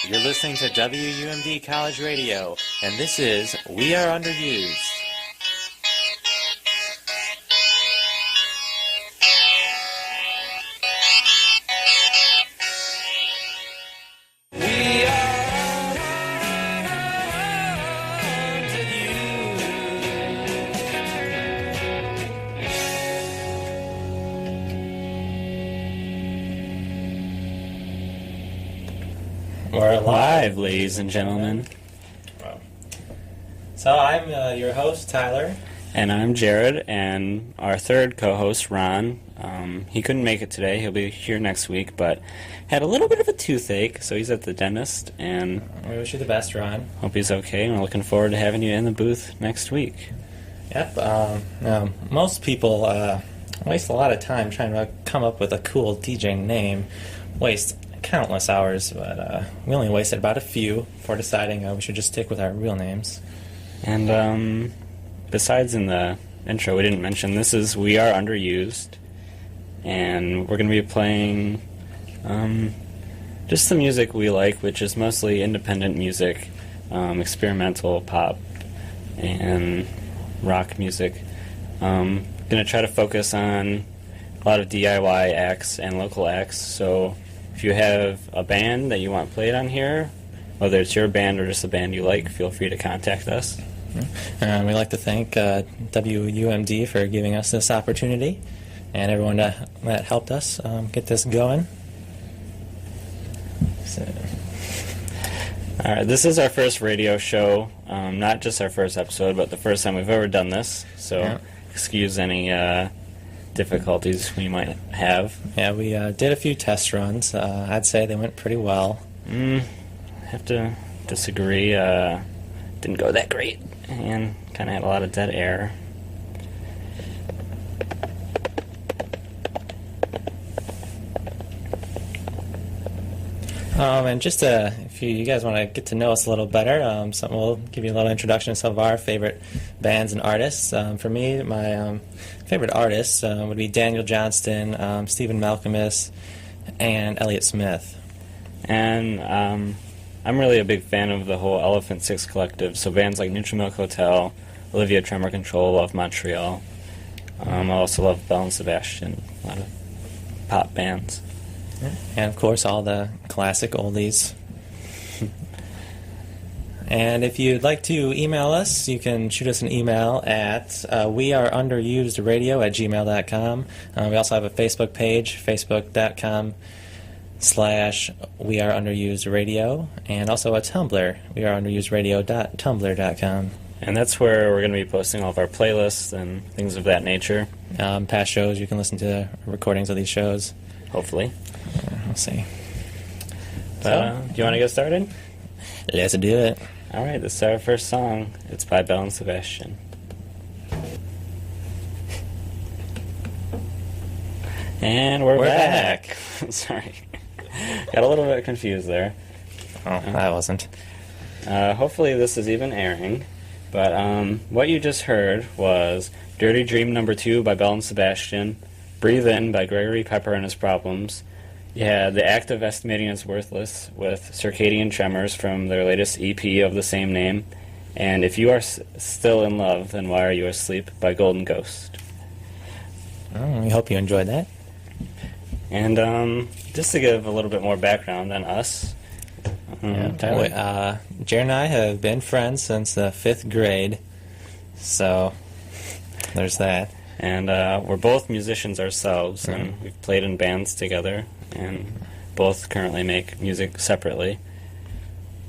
You're listening to WUMD College Radio, and this is We Are Underused. We are We're live, ladies and gentlemen. So I'm your host, Tyler. And I'm Jared, and our third co-host, Ron. He couldn't make it today. He'll be here next week, but had a little bit of a toothache, so he's at the dentist, and We wish you the best, Ron. hope he's okay, and we're looking forward to having you in the booth next week. Yep. Most people waste a lot of time trying to come up with a cool DJ name. Waste countless hours, but we only wasted about a few before deciding we should just stick with our real names. And besides in the intro, we didn't mention this is We Are Underused, and we're going to be playing just the music we like, which is mostly independent music, experimental pop, and rock music. Going to try to focus on a lot of DIY acts and local acts, so if you have a band that you want played on here, whether it's your band or just a band you like, feel free to contact us. We'd like to thank WUMD for giving us this opportunity and everyone that helped us get this going. So. All right, this is our first radio show, not just our first episode, but the first time we've ever done this, so excuse any difficulties we might have. Yeah, we did a few test runs. I'd say they went pretty well. Have to disagree. Didn't go that great, and kind of had a lot of dead air. And just if you guys want to get to know us a little better, we'll give you a little introduction to some of our favorite bands and artists. For me, my favorite artists would be Daniel Johnston, Stephen Malcolmus, and Elliott Smith. And I'm really a big fan of the whole Elephant Six Collective, so bands like Neutral Milk Hotel, Olivia Tremor Control, love Montreal. I also love Belle and Sebastian, a lot of pop bands. And, of course, all the classic oldies. And if you'd like to email us, you can shoot us an email at weareunderusedradio@gmail.com. We also have a Facebook page, facebook.com/weareunderusedradio, and also a Tumblr, weareunderusedradio.tumblr.com. And that's where we're going to be posting all of our playlists and things of that nature. Past shows, you can listen to recordings of these shows. Hopefully. We'll see. Do you want to get started? Let's do it. All right, this is our first song. It's by Belle and Sebastian. And we're back. Sorry. Got a little bit confused there. Oh, I wasn't. Hopefully this is even airing. But what you just heard was Dirty Dream No. 2 by Belle and Sebastian, Breathe In by Gregory Pepper and His Problems. You had The Act of Estimating Is Worthless with Circadian Tremors from their latest EP of the same name, and If You Are Still in Love, Then Why Are You Asleep by Golden Ghost. We hope you enjoyed that. And just to give a little bit more background on us, Tyler? Jared and I have been friends since the 5th grade, so there's that. And we're both musicians ourselves, and we've played in bands together, and both currently make music separately.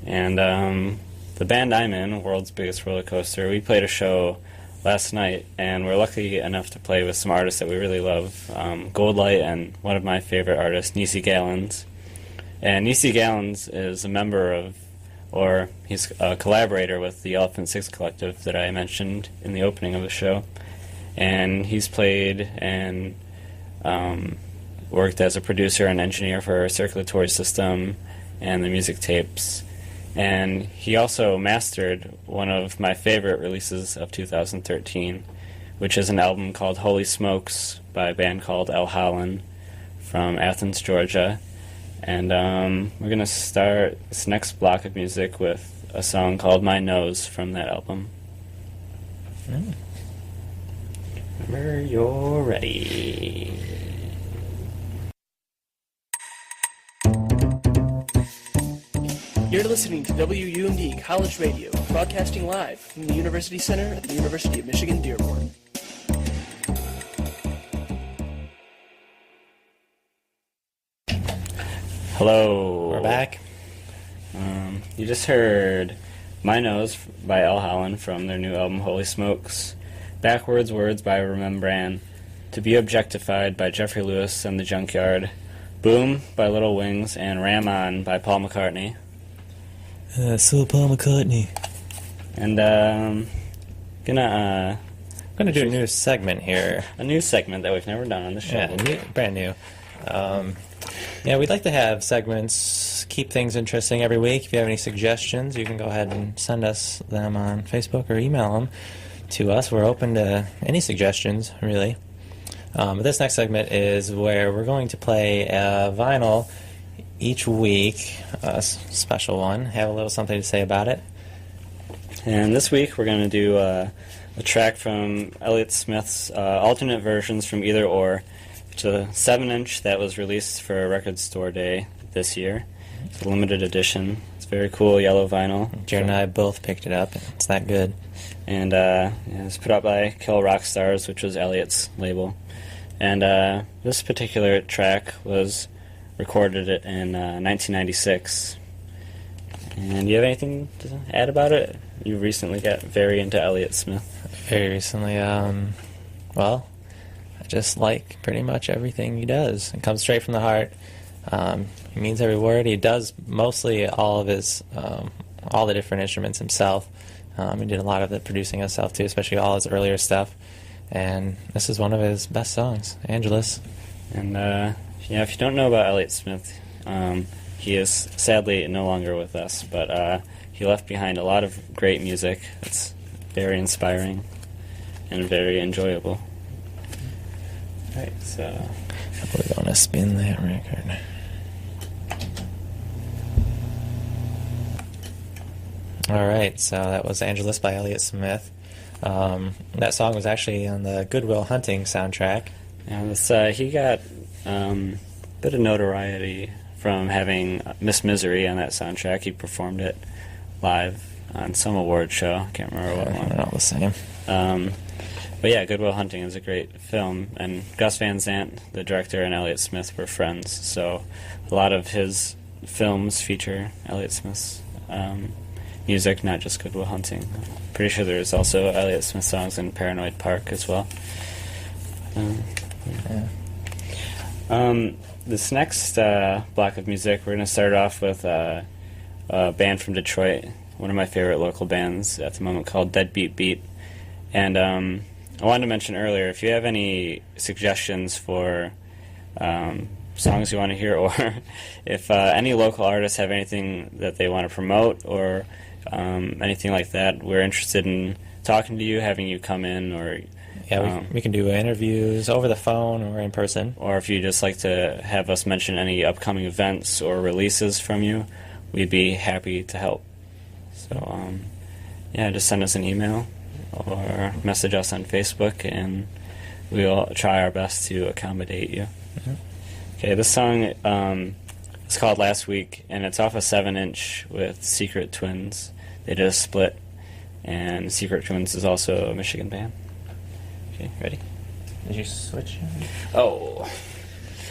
And the band I'm in, World's Biggest Roller Coaster, we played a show last night, and we're lucky enough to play with some artists that we really love, Goldlight and one of my favorite artists, Nisi Gallons. And Nisi Gallons is a member of, or he's a collaborator with the Elephant Six Collective that I mentioned in the opening of the show. And he's played and worked as a producer and engineer for our Circulatory System and the music tapes. And he also mastered one of my favorite releases of 2013, which is an album called Holy Smokes by a band called El Holland from Athens, Georgia. And we're going to start this next block of music with a song called My Nose from that album. Whenever you're ready. You're listening to WUMD College Radio, broadcasting live from the University Center at the University of Michigan Dearborn. Hello. We're back. You just heard My Nose by El Holland from their new album Holy Smokes, Backwards Words by Remembran, To Be Objectified by Jeffrey Lewis and the Junkyard, Boom by Little Wings, and Ram On by Paul McCartney. So Paul McCartney. And gonna do a new segment here. A new segment that we've never done on the show. Yeah, brand new. We'd like to have segments, keep things interesting every week. If you have any suggestions, you can go ahead and send us them on Facebook or email them to us. We're open to any suggestions, really. But this next segment is where we're going to play a vinyl each week, a special one, have a little something to say about it. And this week we're going to do a track from Elliott Smith's alternate versions from Either Or. It's a 7-inch that was released for Record Store Day this year. It's a limited edition. It's very cool yellow vinyl. Jared and I both picked it up. It's that good. And it's put out by Kill Rock Stars, which was Elliott's label. And this particular track was recorded in 1996. And do you have anything to add about it? You recently got very into Elliott Smith. Very recently. Well, I just like pretty much everything he does. It comes straight from the heart. He means every word. He does mostly all of his, all the different instruments himself. He did a lot of the producing himself too, especially all his earlier stuff. And this is one of his best songs, Angelus. And if you don't know about Elliott Smith, he is sadly no longer with us, but he left behind a lot of great music. It's very inspiring and very enjoyable. Right, so we're going to spin that record. All right, so that was Angelus by Elliott Smith. That song was actually on the Good Will Hunting soundtrack. And he got a bit of notoriety from having Miss Misery on that soundtrack. He performed it live on some award show. I can't remember what one. They're all the same. But yeah, Good Will Hunting is a great film, and Gus Van Sant, the director, and Elliott Smith were friends, so a lot of his films feature Elliott Smith's music, not just Good Will Hunting. Pretty sure there's also Elliott Smith songs in Paranoid Park as well. This next block of music, we're going to start off with a band from Detroit, one of my favorite local bands at the moment, called Deadbeat Beat. And I wanted to mention earlier, if you have any suggestions for songs you want to hear, or if any local artists have anything that they want to promote, or anything like that, we're interested in talking to you, having you come in, or we can do interviews over the phone or in person. Or if you just like to have us mention any upcoming events or releases from you, we'd be happy to help. So, just send us an email or message us on Facebook, and we'll try our best to accommodate you. Mm-hmm. Okay, this song is called Last Week, and it's off a 7-inch with Secret Twins. They did a split, and Secret Twins is also a Michigan band. Okay, ready? Did you switch? Oh.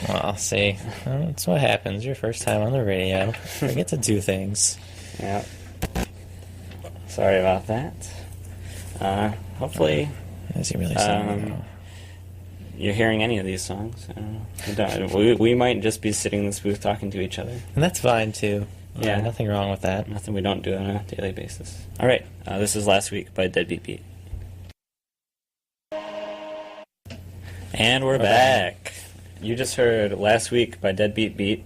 Well, see. That's what happens. Your first time on the radio. I get to do things. Yeah. Sorry about that. Hopefully, as you really said, you're hearing any of these songs. I don't know. We might just be sitting in this booth talking to each other. And that's fine, too. Yeah. Nothing wrong with that. Nothing we don't do on a daily basis. All right. This is Last Week by Deadbeat Beat. And we're back. You just heard Last Week by Deadbeat Beat,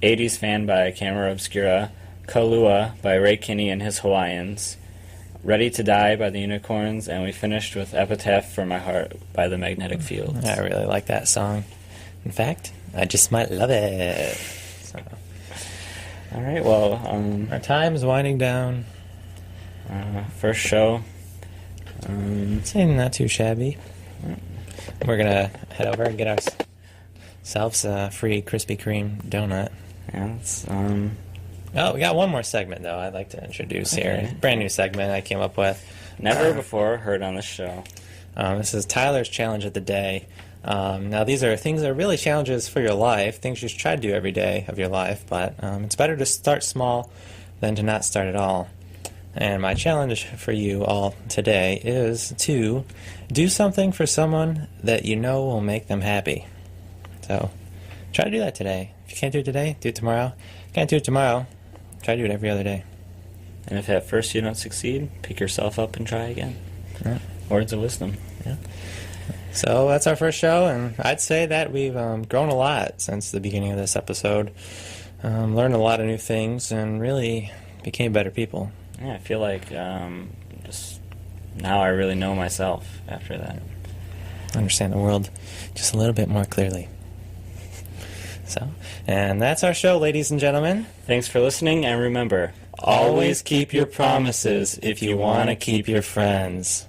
80s Fan by Camera Obscura, Kahlua by Ray Kinney and his Hawaiians, Ready to Die by the Unicorns, and we finished with Epitaph for My Heart by the Magnetic Fields. I really like that song. In fact, I just might love it. So. All right, well, Our time's winding down. first show. It's not too shabby. We're going to head over and get ourselves a free Krispy Kreme donut. Yeah, it's, Oh, we got one more segment, though, I'd like to introduce here. Brand new segment I came up with. never before heard on this show. This is Tyler's Challenge of the Day. Now, these are things that are really challenges for your life, things you should try to do every day of your life, but it's better to start small than to not start at all. And my challenge for you all today is to do something for someone that you know will make them happy. So, try to do that today. If you can't do it today, do it tomorrow. If you can't do it tomorrow, try to do it every other day. And if at first you don't succeed, pick yourself up and try again. Yeah. Words of wisdom. Yeah. So that's our first show, and I'd say that we've grown a lot since the beginning of this episode. Learned a lot of new things, and really became better people. Yeah, I feel like just now I really know myself after that. Understand the world just a little bit more clearly. So, and that's our show, ladies and gentlemen. Thanks for listening, and remember, always keep your promises if you want to keep your friends.